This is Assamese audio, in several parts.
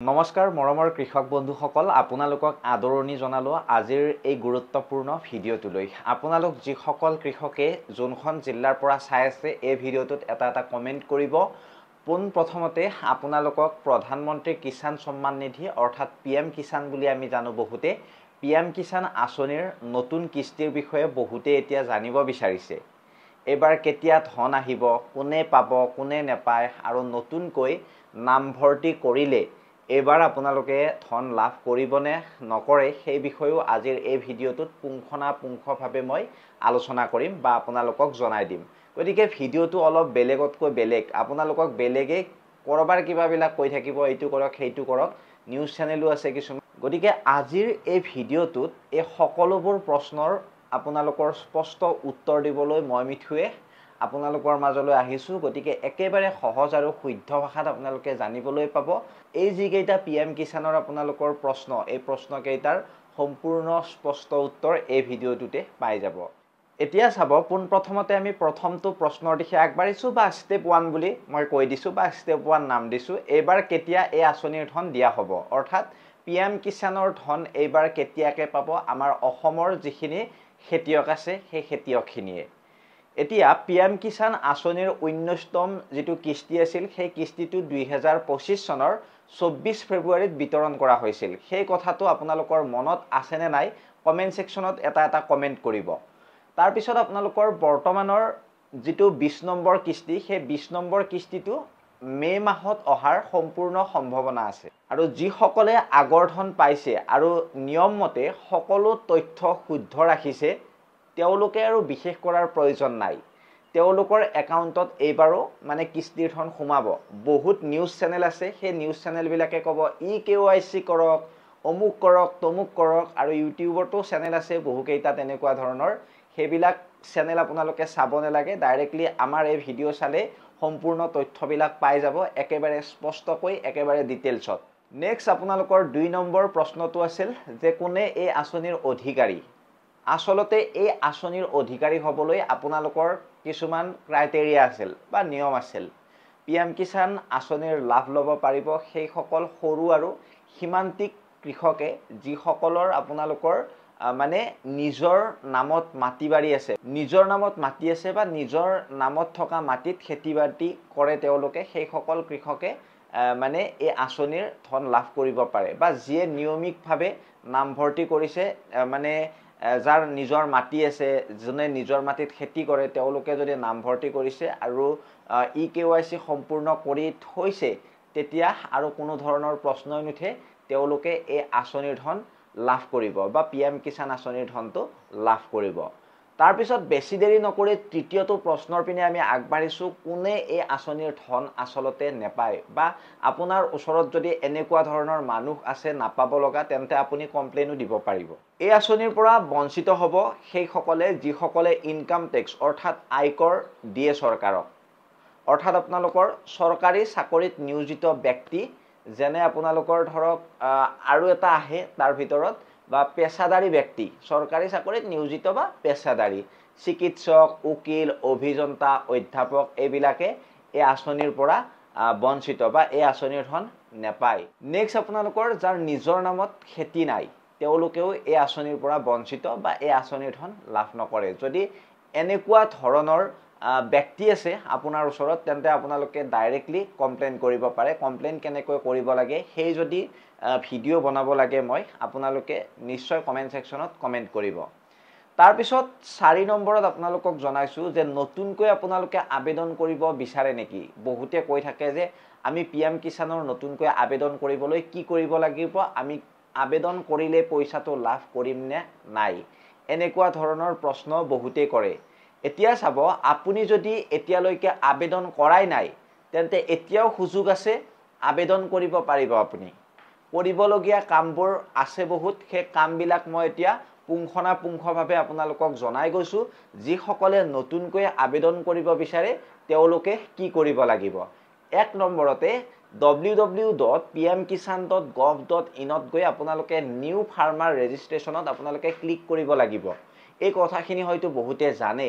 নমস্কাৰ মৰমৰ কৃষক বন্ধুসকল আপোনালোকক আদৰণি জনালো আজিৰ এই গুৰুত্বপূৰ্ণ ভিডিঅ'টোলৈ আপোনালোক যিসকল কৃষকে যোনখন জিলাৰ পৰা চাই আছে এই ভিডিঅ'টোত এটা কমেন্ট কৰিব পোন প্ৰথমতে আপোনালোকক প্ৰধানমন্ত্ৰী কিষাণ সম্মান নিধি অৰ্থাৎ পিএম কিষাণ বুলি আমি জানো বহুতে পিএম কিষাণ আঁচনিৰ নতুন কিস্তিৰ বিষয়ে বহুতে এতিয়া জানিব বিচাৰিছে এবাৰ কেতিয়া ধন আহিব কোনে পাব কোনে নেপায় আৰু নতুনকৈ নামভৰ্তি কৰিলে এবাৰ আপোনালোকে ধন লাভ কৰিবনে নকৰে সেই বিষয়েও আজিৰ এই ভিডিঅ'টোত পুংখানুপুংখভাৱে মই আলোচনা কৰিম বা আপোনালোকক জনাই দিম গতিকে ভিডিঅ'টো অলপ বেলেগতকৈ বেলেগ আপোনালোকক বেলেগে কৰবাৰ কিবাবিলাক কৈ থাকিব এইটো কৰক সেইটো কৰক নিউজ চেনেলো আছে কিছুমান গতিকে আজিৰ এই ভিডিঅ'টোত এই সকলোবোৰ প্ৰশ্নৰ আপোনালোকৰ স্পষ্ট উত্তৰ দিবলৈ মই মিঠুৱে আপোনালোকৰ মাজলৈ আহিছো গতিকে একেবাৰে সহজ আৰু শুদ্ধ ভাষাত আপোনালোকে জানিবলৈ পাব এই যিকেইটা পিএম কিষাণৰ আপোনালোকৰ প্ৰশ্ন এই প্ৰশ্ন কেইটাৰ সম্পূৰ্ণ স্পষ্ট উত্তৰ এই ভিডিঅ'টোতে পাই যাব এতিয়া চাব পোন প্ৰথমতে আমি প্ৰথমটো প্ৰশ্নৰ দিশে আগবাঢ়িছো বা স্টেপ 1 বুলি মই কৈ দিছো বা স্টেপ 1 নাম দিছো এবাৰ কেতিয়া এই আঁচনিৰ ধন দিয়া হ'ব অৰ্থাৎ পিএম কিষাণৰ ধন এইবাৰ কেতিয়াকে পাব আমাৰ অসমৰ যিখিনি খেতিয়ক আছে সেই খেতিয়কখিনিয়ে এতিয়া পিএম কিষাণ আঁচনিৰ ১৯তম যিটো কিস্তি আছিল সেই কিস্তিটো ২০২৫ চনৰ ২৪ ফেব্ৰুৱাৰীত বিতৰণ কৰা হৈছিল সেই কথাটো আপোনালোকৰ মনত আছে নে নাই কমেন্ট সেকশনত এটা কমেন্ট কৰিব তাৰ পিছত আপোনালোকৰ বৰ্তমানৰ যিটো ২০ নম্বৰ কিস্তি সেই ২০ নম্বৰ কিস্তিটো মে মাহত অহাৰ সম্পূৰ্ণ সম্ভাৱনা আছে আৰু যিসকলে আগৰ ধন পাইছে আৰু নিয়ম মতে সকলো তথ্য শুদ্ধ ৰাখিছে তেওঁলোকে আৰু বিশেষ কৰাৰ প্ৰয়োজন নাই তেওঁলোকৰ একাউণ্টত এইবাৰো মানে কিস্তিৰ ধন সোমাব বহুত নিউজ চেনেল আছে সেই নিউজ চেনেল বিলাকে ক'ব ইকেৱাইচি কৰক অমুক কৰক তমুক কৰক আৰু ইউটিউবতো চেনেল আছে বহুকেইটা তেনেকুৱা ধৰণৰ সেইবিলাক চেনেল আপোনালোকে চাব নালাগে ডাইৰেক্টলি আমাৰ এই ভিডিঅ' চালে সম্পূৰ্ণ তথ্যবিলাক পাই যাব একেবাৰে স্পষ্টকৈ একেবাৰে ডিটেইলছত নেক্সট আপোনালোকৰ ২ নম্বৰ প্ৰশ্নটো আছিল যে কোনে এই আঁচনিৰ অধিকাৰী আসলতে এই আঁচনিৰ অধিকাৰী হ'বলৈ আপোনালোকৰ কিছুমান ক্ৰাইটেৰিয়া আছিল বা নিয়ম আছিল পিএম কিষাণ আঁচনিৰ লাভ ল'ব পাৰিব সেই সকল সৰু আৰু সীমান্তিক কৃষকে যিসকলৰ আপোনালোকৰ মানে নিজৰ নামত মাটি বাৰী আছে নিজৰ নামত মাটি আছে বা নিজৰ নামত থকা মাটিত খেতি বাতি কৰে তেওঁলোকে সেই সকল কৃষকে মানে এই আঁচনিৰ ধন লাভ কৰিব পাৰে বা যিয়ে নিয়মিতভাৱে নামভৰ্তি কৰিছে মানে যাৰ নিজৰ মাটি আছে জনে নিজৰ মাটিত খেতি কৰে তেওঁলোকে যদি নামভৰ্তি কৰিছে আৰু ইকেৱাইচি সম্পূৰ্ণ কৰি থৈছে তেতিয়া আৰু কোনো ধৰণৰ প্ৰশ্নই নুঠে তেওঁলোকে এই আঁচনিৰ ধন লাভ কৰিব বা পিএম কিষাণ আঁচনিৰ ধনটো লাভ কৰিব তাৰ পিছত বেছি দেৰি নকৰি তৃতীয়টো প্ৰশ্নৰ পিনে আমি আগবাঢ়িছো কোনে এই আঁচনিৰ ধন আসলতে নেপায় বা আপোনাৰ ওচৰত যদি এনেকুৱা ধৰণৰ মানুহ আছে নাপাব লগা তেন্তে আপুনি কমপ্লেইনো দিব পাৰিব এই আঁচনিৰ পৰা বঞ্চিত হ'ব সেইসকলে যিসকলে ইনকাম টেক্স অৰ্থাৎ আয়কৰ দিয়ে চৰকাৰক অৰ্থাৎ আপোনালোকৰ চৰকাৰী চাকৰিত নিয়োজিত ব্যক্তি যেনে আপোনালোকৰ ধৰক আৰু এটা আহে তাৰ ভিতৰত বা পেছাদাৰী ব্যক্তি চৰকাৰী চাকৰিত নিয়োজিত বা পেছাদাৰী চিকিৎসক উকিল অভিযন্তা অধ্যাপক এইবিলাকে এই আঁচনিৰ পৰা বঞ্চিত বা এই আঁচনিৰ ধন নেপায় নেক্সট আপোনালোকৰ যাৰ নিজৰ নামত খেতি নাই তেওঁলোকেও এই আঁচনিৰ পৰা বঞ্চিত বা এই আঁচনিৰ ধন লাভ নকৰে যদি এনেকুৱা ধৰণৰ ব্যক্তি আছে আপোনাৰ ওচৰত তেন্তে আপোনালোকে ডাইৰেক্টলি কমপ্লেইন কৰিব পাৰে কমপ্লেইন কেনেকৈ কৰিব লাগে সেই যদি ভিডিঅ' বনাব লাগে মই আপোনালোকে নিশ্চয় কমেন্ট সেকশনত কমেন্ট কৰিব তাৰ পিছত ৪ নম্বৰত আপোনালোকক জনাইছো যে নতুনকৈ আপোনালোকে আবেদন কৰিব বিচাৰে নেকি বহুতে কৈ থাকে যে আমি পিএম কিষাণৰ নতুনকৈ আবেদন কৰিবলৈ কি কৰিব লাগিব আমি আবেদন কৰিলে পইচাটো লাভ কৰিম নে নাই এনেকুৱা ধৰণৰ প্ৰশ্ন বহুতে কৰে এতিয়া চাব আপুনি যদি এতিয়ালৈকে আবেদন কৰাই নাই তেন্তে এতিয়াও সুযোগ আছে আবেদন কৰিব পাৰিব আপুনি কৰিবলগীয়া কামবোৰ আছে বহুত সেই কামবিলাক মই এতিয়া পুংখানুপুংখভাৱে আপোনালোকক জনাই গৈছো যিসকলে নতুনকৈ আবেদন কৰিব বিচাৰে তেওঁলোকে কি কৰিব লাগিব এক নম্বৰতে www.pmkishan.gov.in ত গৈ আপোনালোকে নিউ ফাৰ্মাৰ ৰেজিষ্ট্ৰেচনত আপোনালোকে ক্লিক কৰিব লাগিব এই কথাখিনি হয়তো বহুতে জানে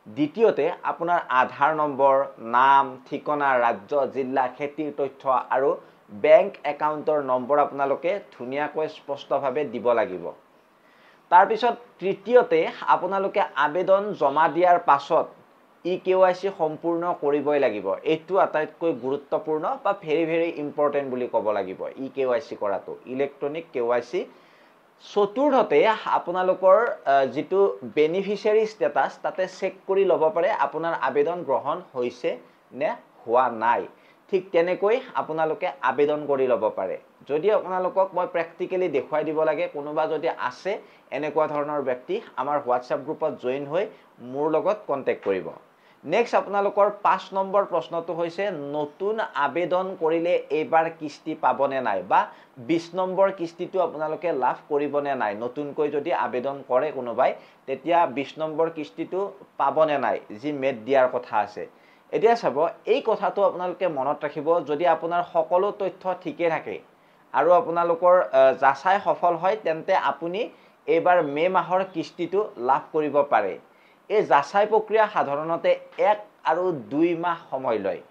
দ্বিতীয়তে আপোনাৰ আধাৰ নম্বৰ নাম ঠিকনা ৰাজ্য জিলা খেতিৰ তথ্য আৰু বেংক একাউণ্টৰ নম্বৰ আপোনালোকে ধুনীয়াকৈ স্পষ্টভাৱে দিব লাগিব। তাৰ পিছত তৃতীয়তে আপোনালোকে আবেদন জমা দিয়াৰ পাছত EKYC সম্পূৰ্ণ কৰিবই লাগিব। এইটো আটাইতকৈ গুৰুত্বপূৰ্ণ বা ভেৰি ইম্পৰ্টেণ্ট বুলি ক'ব লাগিব EKYC কৰাটো, ইলেক্ট্ৰনিক KYC। চতুৰ্থতে আপোনালোকৰ যিটো বেনিফিচিয়াৰী ষ্টেটাছ তাতে চেক কৰি ল'ব পাৰে আপোনাৰ আবেদন গ্ৰহণ হৈছে নে হোৱা নাই। ঠিক তেনেকৈ আপোনালোকে আবেদন কৰি ল'ব পাৰে। যদি আপোনালোকক মই প্ৰেক্টিকেলি দেখুৱাই দিব লাগে, কোনোবা যদি আছে এনেকুৱা ধৰণৰ ব্যক্তি, আমাৰ হোৱাটছএপ গ্ৰুপত জইন হৈ মোৰ লগত কণ্টেক্ট কৰিব। নেক্সট আপোনালোকৰ 5 নম্বৰ প্ৰশ্নটো হৈছে নতুন আবেদন কৰিলে এইবাৰ কিস্তি পাবনে নাই বা 20 নম্বৰ কিস্তিটো আপোনালোকে লাভ কৰিবনে নাই। নতুনকৈ যদি আবেদন কৰে কোনোবাই, তেতিয়া 20 নম্বৰ কিস্তিটো পাবনে নাই যি মেদ দিয়াৰ কথা আছে। এতিয়া চাব, এই কথাটো আপোনালোকে মনত ৰাখিব, যদি আপোনাৰ সকলো তথ্য ঠিকে থাকে আৰু আপোনালোকৰ যাচাই সফল হয়, তেন্তে আপুনি এইবাৰ মে' মাহৰ কিস্তিটো লাভ কৰিব পাৰে। এই যাচাই প্ৰক্ৰিয়া সাধাৰণতে 1 আৰু 2 মাহ সময় লয়।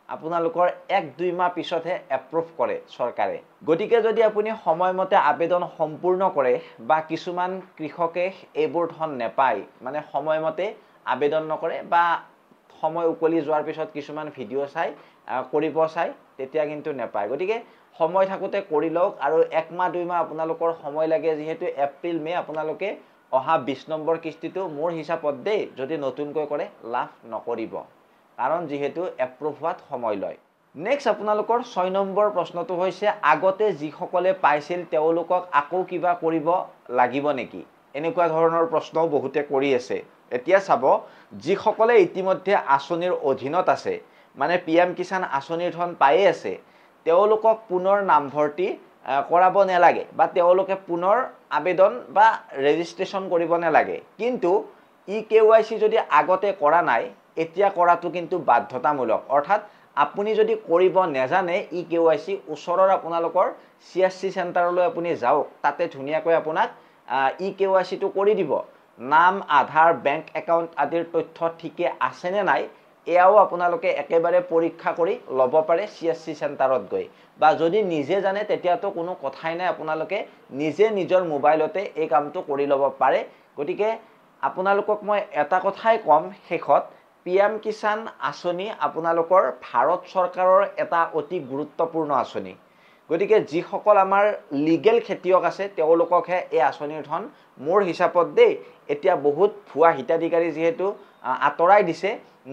আপোনালোকৰ 1-2 মাহ পিছতহে এপ্ৰুভ কৰে চৰকাৰে। গতিকে যদি আপুনি সময়মতে আবেদন সম্পূৰ্ণ কৰে বা কিছুমান কৃষকে এইবোৰ ধন নেপায়, মানে সময়মতে আবেদন নকৰে বা সময় উকলি যোৱাৰ পিছত কিছুমান ভিডিঅ' চাই কৰিব চাই, তেতিয়া কিন্তু নেপায়। গতিকে সময় থাকোঁতে কৰি লওক। আৰু 1 মাহ 2 মাহ আপোনালোকৰ সময় লাগে যিহেতু এপ্ৰিল মে' আপোনালোকে অহা 20 নম্বৰ কিস্তিটো মোৰ হিচাপত দেই, যদি নতুনকৈ কৰে লাভ নকৰিব, কাৰণ যিহেতু এপ্ৰুভ হোৱাত সময় লয়। নেক্সট আপোনালোকৰ 6 নম্বৰ প্ৰশ্নটো হৈছে আগতে যিসকলে পাইছিল তেওঁলোকক আকৌ কিবা কৰিব লাগিব নেকি? এনেকুৱা ধৰণৰ প্ৰশ্নও বহুতে কৰি আছে। এতিয়া চাব, যিসকলে ইতিমধ্যে আঁচনিৰ অধীনত আছে, মানে PM কিষাণ আঁচনিৰ ধন পায়ে আছে, তেওঁলোকক পুনৰ নামভৰ্তি কৰাব নালাগে বা তেওঁলোকে পুনৰ আবেদন বা ৰেজিষ্ট্ৰেশ্যন কৰিব নালাগে। কিন্তু EKYC যদি আগতে কৰা নাই, এতিয়া কৰাটো কিন্তু বাধ্যতামূলক। অৰ্থাৎ আপুনি যদি কৰিব নেজানে EKYC, ওচৰৰ আপোনালোকৰ CSC চেণ্টাৰলৈ আপুনি যাওক, তাতে ধুনীয়াকৈ আপোনাক EKYCটো কৰি দিব। নাম, আধাৰ, বেংক একাউণ্ট আদিৰ তথ্য ঠিকে আছেনে নাই এয়াও আপোনালোকে একেবাৰে পৰীক্ষা কৰি ল'ব পাৰে CSC চেণ্টাৰত গৈ। বা যদি নিজে জানে তেতিয়াতো কোনো কথাই নাই, আপোনালোকে নিজে নিজৰ মোবাইলতে এই কামটো কৰি ল'ব পাৰে। গতিকে আপোনালোকক মই এটা কথাই ক'ম শেষত, PM কিষাণ আঁচনি আপোনালোকৰ ভাৰত চৰকাৰৰ এটা অতি গুৰুত্বপূৰ্ণ আঁচনি। গতিকে যিসকল আমাৰ লিগেল খেতিয়ক আছে তেওঁলোককহে এই আঁচনিৰ ধন মোৰ হিচাপত দেই, এতিয়া বহুত ভুৱা হিতাধিকাৰী যিহেতু আঁতৰাই দিছে,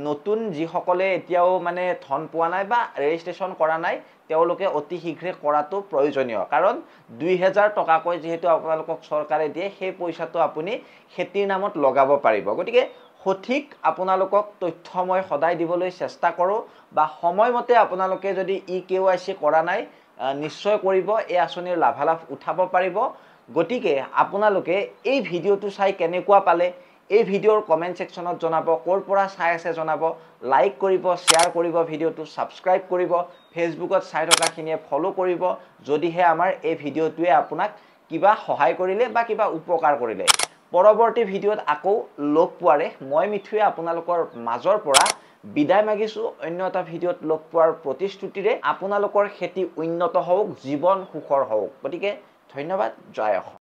নতুন যিসকলে এতিয়াও মানে ধন পোৱা নাই বা ৰেজিষ্ট্ৰেশ্যন কৰা নাই, তেওঁলোকে অতি শীঘ্ৰে কৰাটো প্ৰয়োজনীয়। কাৰণ 2000 টকাকৈ যিহেতু আপোনালোকক চৰকাৰে দিয়ে, সেই পইচাটো আপুনি খেতিৰ নামত লগাব পাৰিব। গতিকে সঠিক আপোনালোকক তথ্য মই সদায় দিবলৈ চেষ্টা কৰোঁ, বা সময়মতে আপোনালোকে যদি EKYC কৰা নাই নিশ্চয় কৰিব, এই আঁচনিৰ লাভালাভ উঠাব পাৰিব। গতিকে আপোনালোকে এই ভিডিঅ'টো চাই কেনেকুৱা পালে এই ভিডিঅ'ৰ কমেণ্ট ছেকশ্যনত জনাব, ক'ৰ পৰা চাই আছে জনাব, লাইক কৰিব, শ্বেয়াৰ কৰিব, ভিডিঅ'টো ছাবস্ক্ৰাইব কৰিব, ফেচবুকত চাই থকাখিনিয়ে ফ'ল' কৰিব, যদিহে আমাৰ এই ভিডিঅ'টোৱে আপোনাক কিবা সহায় কৰিলে বা কিবা উপকাৰ কৰিলে। পৰৱৰ্তী ভিডিঅ'ত আকৌ লগ পোৱাৰে মই মিঠুৱে আপোনালোকৰ মাজৰ পৰা বিদায় মাগিছোঁ। অন্য এটা ভিডিঅ'ত লগ পোৱাৰ প্ৰতিশ্ৰুতিৰে আপোনালোকৰ খেতি উন্নত হওক, জীৱন সুখৰ হওক। গতিকে ধন্যবাদ, জয় অসম।